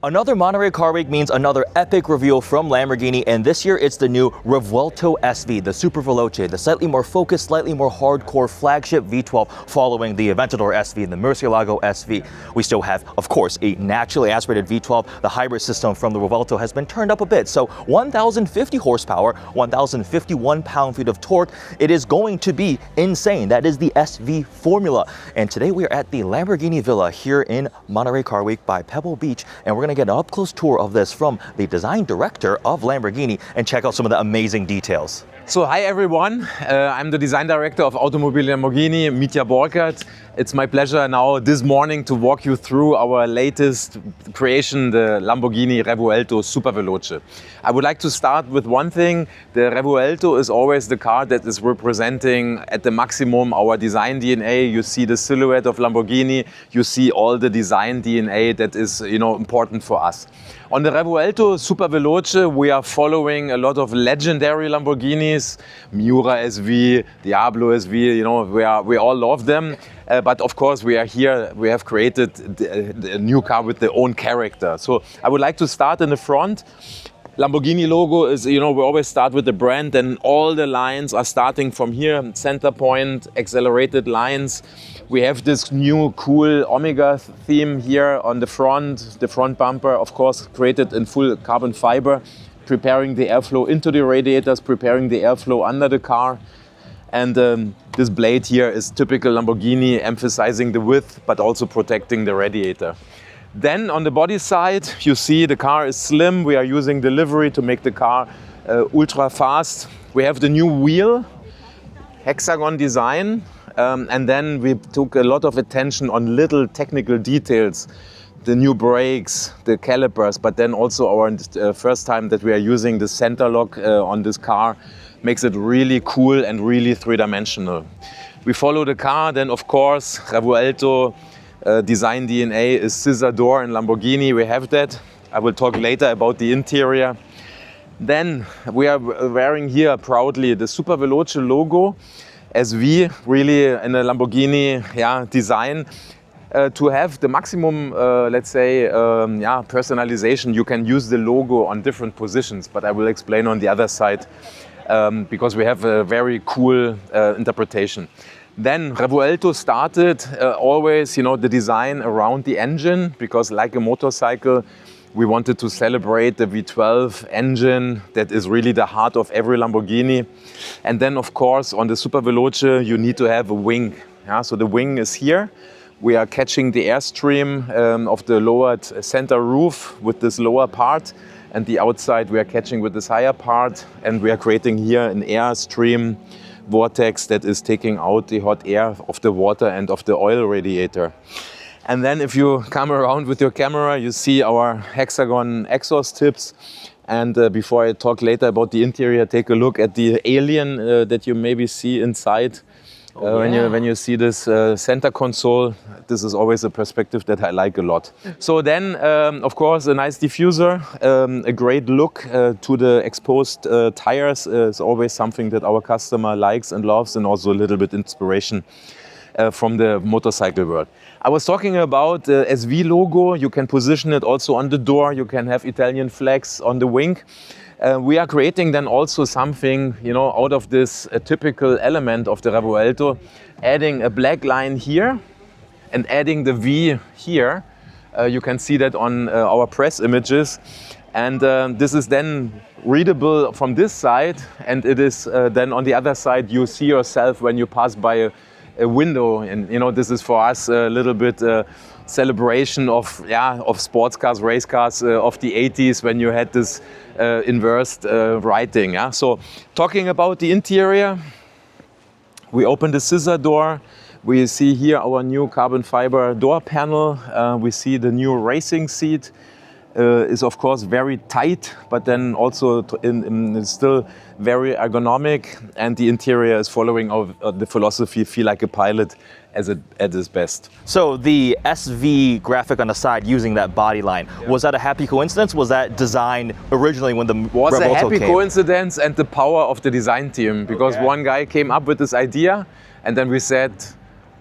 Another Monterey Car Week means another epic reveal from Lamborghini, and this year it's the new Revuelto SV, the Super Veloce, the slightly more focused, slightly more hardcore flagship V12 following the Aventador SV and the Murcielago SV. We still have, of course, a naturally aspirated V12. The hybrid system from the Revuelto has been turned up a bit, so 1,050 horsepower, 1,051 pound-feet of torque. It is going to be insane. That is the SV formula. And today we are at the Lamborghini Villa here in Monterey Car Week by Pebble Beach, and we're going to get an up-close tour of this from the design director of Lamborghini and check out some of the amazing details. So hi everyone, I'm the design director of Automobile Lamborghini, Mitja Borkert. It's my pleasure now this morning to walk you through our latest creation, the Lamborghini Revuelto Super Veloce. I would like to start with one thing. The Revuelto is always the car that is representing at the maximum our design DNA. You see the silhouette of Lamborghini, you see all the design DNA that is, important for us. On the Revuelto Super Veloce, we are following a lot of legendary Lamborghinis, Miura SV, Diablo SV, we all love them. But of course, we are here, we have created a new car with their own character. So I would like to start in the front. Lamborghini logo is, we always start with the brand, and all the lines are starting from here, center point, accelerated lines. We have this new cool Omega theme here on the front bumper, of course, created in full carbon fiber, preparing the airflow into the radiators, preparing the airflow under the car. And this blade here is typical Lamborghini, emphasizing the width, but also protecting the radiator. Then on the body side, you see the car is slim. We are using the livery to make the car ultra fast. We have the new wheel, hexagon design. And then we took a lot of attention on little technical details, the new brakes, the calipers, but then also our first time that we are using the center lock on this car makes it really cool and really three-dimensional. We follow the car, then of course, Revuelto design DNA is scissor door in Lamborghini, we have that. I will talk later about the interior. Then we are wearing here proudly the Super Veloce logo, SV, really in a Lamborghini design. To have the maximum, personalization, you can use the logo on different positions, but I will explain on the other side because we have a very cool interpretation. Then Revuelto started always, the design around the engine, because like a motorcycle, we wanted to celebrate the V12 engine that is really the heart of every Lamborghini. And then, of course, on the Super Veloce, you need to have a wing. So the wing is here. We are catching the airstream of the lowered center roof with this lower part. And the outside we are catching with this higher part. And we are creating here an airstream vortex that is taking out the hot air of the water and of the oil radiator. And then if you come around with your camera, you see our hexagon exhaust tips. And before I talk later about the interior, take a look at the alien that you maybe see inside. When you see this center console, this is always a perspective that I like a lot. So then, of course, a nice diffuser, a great look to the exposed tires is always something that our customer likes and loves, and also a little bit inspiration from the motorcycle world. I was talking about the SV logo. You can position it also on the door. You can have Italian flags on the wing. We are creating then also something, out of this typical element of the Revuelto, adding a black line here and adding the V here. You can see that on our press images. And this is then readable from this side, and it is then on the other side you see yourself when you pass by a window. And this is for us a little bit celebration of sports cars, race cars of the 80s, when you had this inversed writing. So talking about the interior, we open the scissor door. We see here our new carbon fiber door panel. We see the new racing seat. Is of course very tight, but then also still very ergonomic, and the interior is following the philosophy, feel like a pilot at its best. So the SV graphic on the side using that body line, was that a happy coincidence? Was that designed originally when the Revuelto came? Was a happy coincidence and the power of the design team, because one guy came up with this idea, and then we said,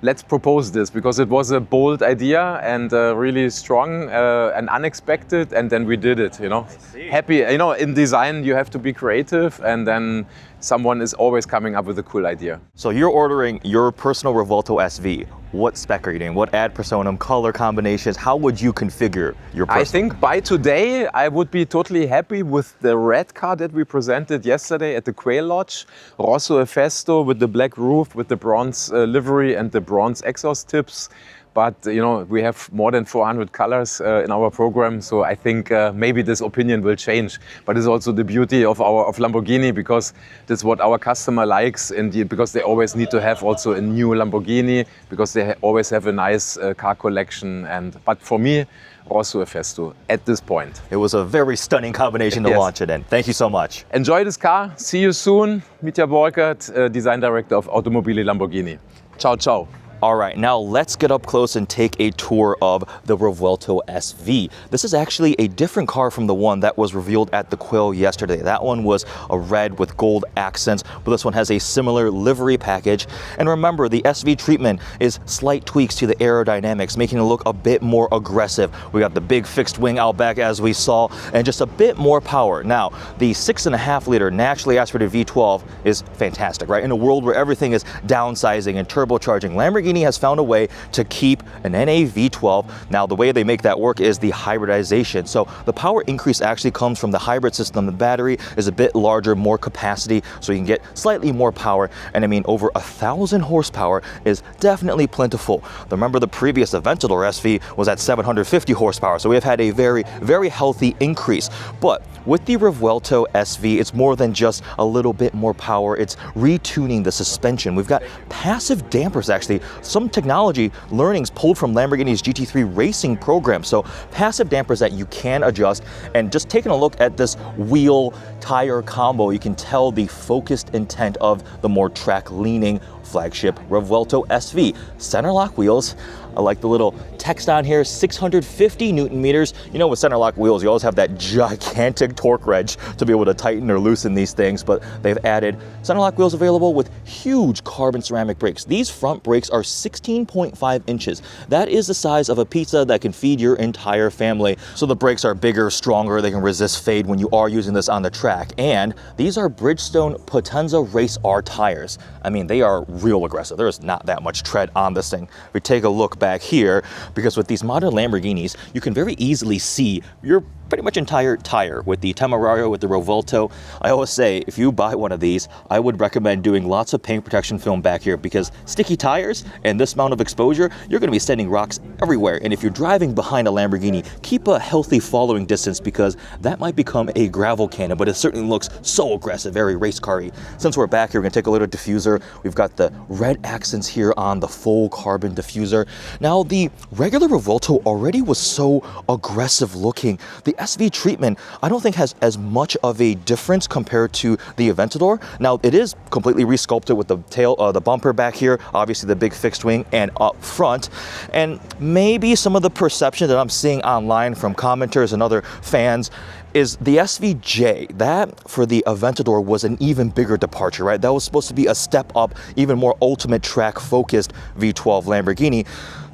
let's propose this, because it was a bold idea and really strong and unexpected, and then we did it, you know. Happy, you know, in design you have to be creative, and then someone is always coming up with a cool idea. So you're ordering your personal Revuelto SV. What spec are you doing? What ad personam, color combinations? How would you configure your personal? I think by today I would be totally happy with the red car that we presented yesterday at the Quail Lodge. Rosso Efesto with the black roof, with the bronze livery and the bronze exhaust tips. But you know, we have more than 400 colors in our program, so I think maybe this opinion will change. But it's also the beauty of Lamborghini, because that's what our customer likes, and because they always need to have also a new Lamborghini, because they always have a nice car collection. But for me, Rosso Efesto at this point. It was a very stunning combination to launch it in. Thank you so much. Enjoy this car. See you soon. Mitja Borkert, Design Director of Automobili Lamborghini. Ciao, ciao. All right, now let's get up close and take a tour of the Revuelto SV. This is actually a different car from the one that was revealed at the Quail yesterday. That one was a red with gold accents, but this one has a similar livery package. And remember, the SV treatment is slight tweaks to the aerodynamics, making it look a bit more aggressive. We got the big fixed wing out back as we saw, and just a bit more power. Now, the 6.5 liter naturally aspirated V12 is fantastic, right? In a world where everything is downsizing and turbocharging, Lamborghini has found a way to keep an NA V12. Now, the way they make that work is the hybridization. So the power increase actually comes from the hybrid system. The battery is a bit larger, more capacity, so you can get slightly more power. And I mean, over 1,000 horsepower is definitely plentiful. Remember, the previous Aventador SV was at 750 horsepower, so we have had a very, very healthy increase. But with the Revuelto SV, it's more than just a little bit more power. It's retuning the suspension. We've got passive dampers, actually. Some technology learnings pulled from Lamborghini's GT3 racing program. So passive dampers that you can adjust. And just taking a look at this wheel tire combo, you can tell the focused intent of the more track-leaning flagship Revuelto SV. Center lock wheels. I like the little text on here, 650 Newton meters. You know, with center lock wheels, you always have that gigantic torque wrench to be able to tighten or loosen these things, but they've added center lock wheels available with huge carbon ceramic brakes. These front brakes are 16.5 inches. That is the size of a pizza that can feed your entire family. So the brakes are bigger, stronger, they can resist fade when you are using this on the track. And these are Bridgestone Potenza Race R tires. I mean, they are real aggressive. There's not that much tread on this thing. If we take a look back here, because with these modern Lamborghinis, you can very easily see your pretty much entire tire. With the Temerario, with the Revuelto, I always say, if you buy one of these, I would recommend doing lots of paint protection film back here, because sticky tires and this amount of exposure, you're going to be sending rocks everywhere. And if you're driving behind a Lamborghini, keep a healthy following distance, because that might become a gravel cannon, but it certainly looks so aggressive, very race car-y. Since we're back here, we're going to take a look at diffuser. We've got the red accents here on the full carbon diffuser. Now, the regular Revuelto already was so aggressive looking. The SV treatment, I don't think has as much of a difference compared to the Aventador. Now, it is completely resculpted with the tail, the bumper back here, obviously the big fixed wing, and up front. And maybe some of the perception that I'm seeing online from commenters and other fans is the SVJ. That for the Aventador was an even bigger departure, right? That was supposed to be a step up, even more ultimate track focused V12 Lamborghini.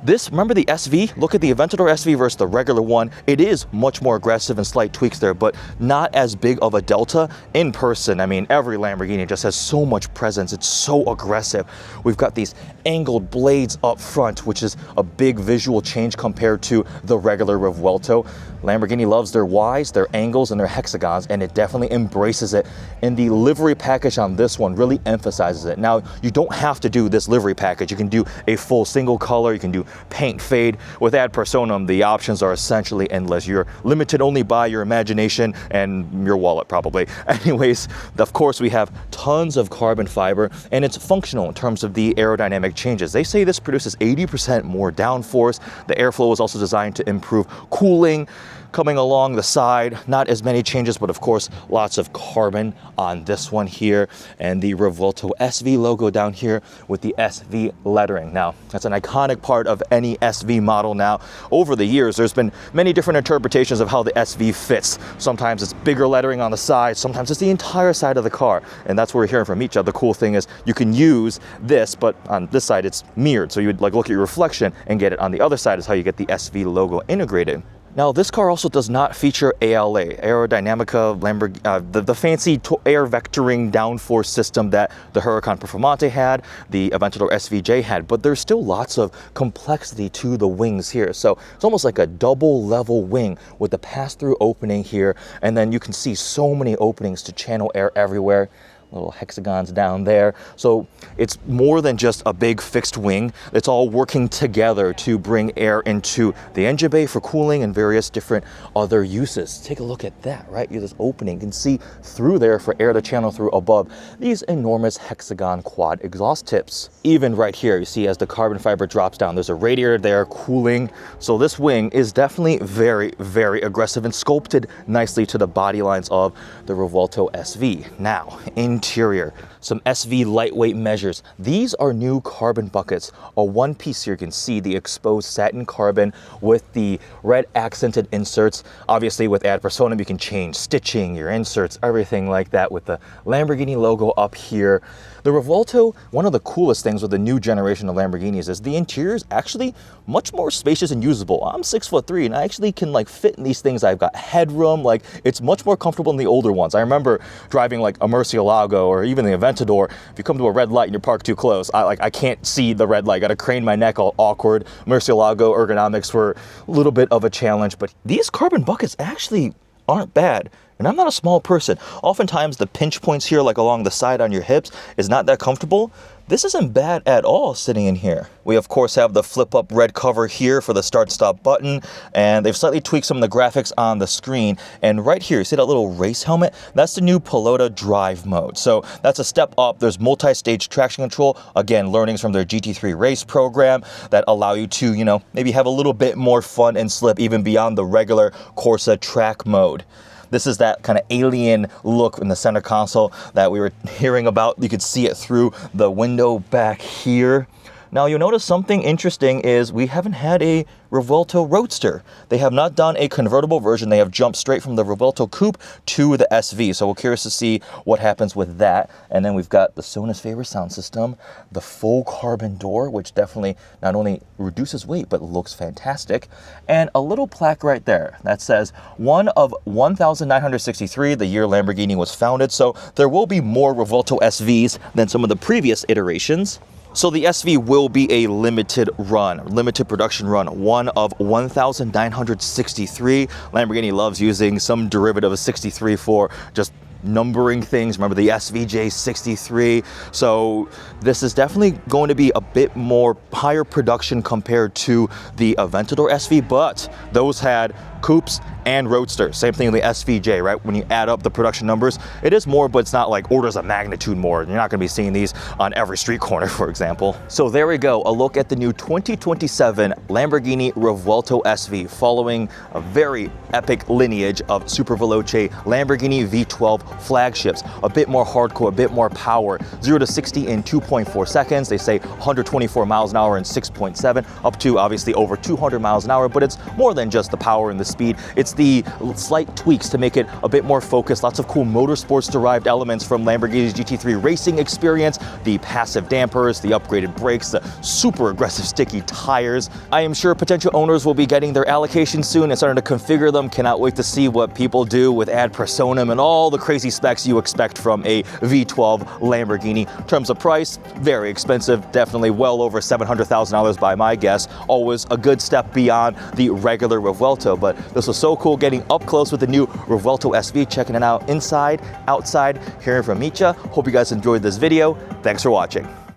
This, remember the SV? Look at the Aventador SV versus the regular one. It is much more aggressive and slight tweaks there, but not as big of a delta in person. I mean, every Lamborghini just has so much presence. It's so aggressive. We've got these angled blades up front, which is a big visual change compared to the regular Revuelto. Lamborghini loves their Ys, their angles, and their hexagons, and it definitely embraces it. And the livery package on this one really emphasizes it. Now, you don't have to do this livery package. You can do a full single color. You can do paint fade. With ad personam, the options are essentially endless. You're limited only by your imagination and your wallet, probably. Anyways, of course, we have tons of carbon fiber, and it's functional in terms of the aerodynamic changes. They say this produces 80% more downforce. The airflow is also designed to improve cooling. coming along the side. Not as many changes, but of course, lots of carbon on this one here, and the Revuelto SV logo down here with the SV lettering. Now, that's an iconic part of any SV model now. Over the years, there's been many different interpretations of how the SV fits. Sometimes it's bigger lettering on the side, sometimes it's the entire side of the car, and that's what we're hearing from Mitja. The cool thing is you can use this, but on this side it's mirrored, so you would like look at your reflection and get it on the other side is how you get the SV logo integrated. Now, this car also does not feature ALA, Aerodynamica Lamborghini, the fancy air vectoring downforce system that the Huracan Performante had, the Aventador SVJ had, but there's still lots of complexity to the wings here. So it's almost like a double level wing with the pass-through opening here, and then you can see so many openings to channel air everywhere. Little hexagons down there. So it's more than just a big fixed wing. It's all working together to bring air into the engine bay for cooling and various different other uses. Take a look at that, right? You have this opening. You can see through there for air to channel through above these enormous hexagon quad exhaust tips. Even right here, you see as the carbon fiber drops down, there's a radiator there cooling. So this wing is definitely very, very aggressive and sculpted nicely to the body lines of the Revuelto SV. Now, interior, some SV lightweight measures. These are new carbon buckets, a one piece here. You can see the exposed satin carbon with the red accented inserts. Obviously with Ad Personam, you can change stitching, your inserts, everything like that with the Lamborghini logo up here. The Revuelto, one of the coolest things with the new generation of Lamborghinis is the interior is actually much more spacious and usable. I'm 6'3" and I actually can like fit in these things. I've got headroom, like it's much more comfortable than the older ones. I remember driving like a Murcielago or even the Aventador. If you come to a red light and you're parked too close, I can't see the red light. I gotta crane my neck, all awkward. Murcielago ergonomics were a little bit of a challenge, but these carbon buckets actually aren't bad. And I'm not a small person. Oftentimes the pinch points here, like along the side on your hips, is not that comfortable. This isn't bad at all sitting in here. We of course have the flip up red cover here for the start stop button, and they've slightly tweaked some of the graphics on the screen. And right here, you see that little race helmet? That's the new Pelota drive mode. So that's a step up. There's multi-stage traction control. Again, learnings from their GT3 race program that allow you to, you know, maybe have a little bit more fun and slip even beyond the regular Corsa track mode. This is that kind of alien look in the center console that we were hearing about. You could see it through the window back here. Now you'll notice something interesting is we haven't had a Revuelto Roadster. They have not done a convertible version. They have jumped straight from the Revuelto Coupe to the SV. So we're curious to see what happens with that. And then we've got the Sona's favorite sound system, the full carbon door, which definitely not only reduces weight, but looks fantastic. And a little plaque right there that says one of 1,963, the year Lamborghini was founded. So there will be more Revuelto SVs than some of the previous iterations. So the SV will be a limited production run, one of 1,963. Lamborghini loves using some derivative of 63 for just numbering things. Remember the SVJ 63. So this is definitely going to be a bit more higher production compared to the Aventador SV, but those had coupes and roadsters. Same thing in the SVJ, right? When you add up the production numbers, it is more, but it's not like orders of magnitude more. You're not going to be seeing these on every street corner, for example. So there we go, a look at the new 2027 Lamborghini Revuelto SV, following a very epic lineage of super veloce Lamborghini V12 flagships. A bit more hardcore, a bit more power. 0 to 60 in 2.4 seconds. They say 124 miles an hour in 6.7, up to obviously over 200 miles an hour, but it's more than just the power and the speed. It's the slight tweaks to make it a bit more focused. Lots of cool motorsports derived elements from Lamborghini's GT3 racing experience, the passive dampers, the upgraded brakes, the super aggressive sticky tires. I am sure potential owners will be getting their allocation soon and starting to configure them. Cannot wait to see what people do with Ad Personam and all the crazy specs you expect from a V12 Lamborghini. In terms of price, very expensive, definitely well over $700,000 by my guess. Always a good step beyond the regular Revuelto, but this was so cool getting up close with the new Revuelto SV, checking it out inside, outside, hearing from Mitja. Hope you guys enjoyed this video. Thanks for watching.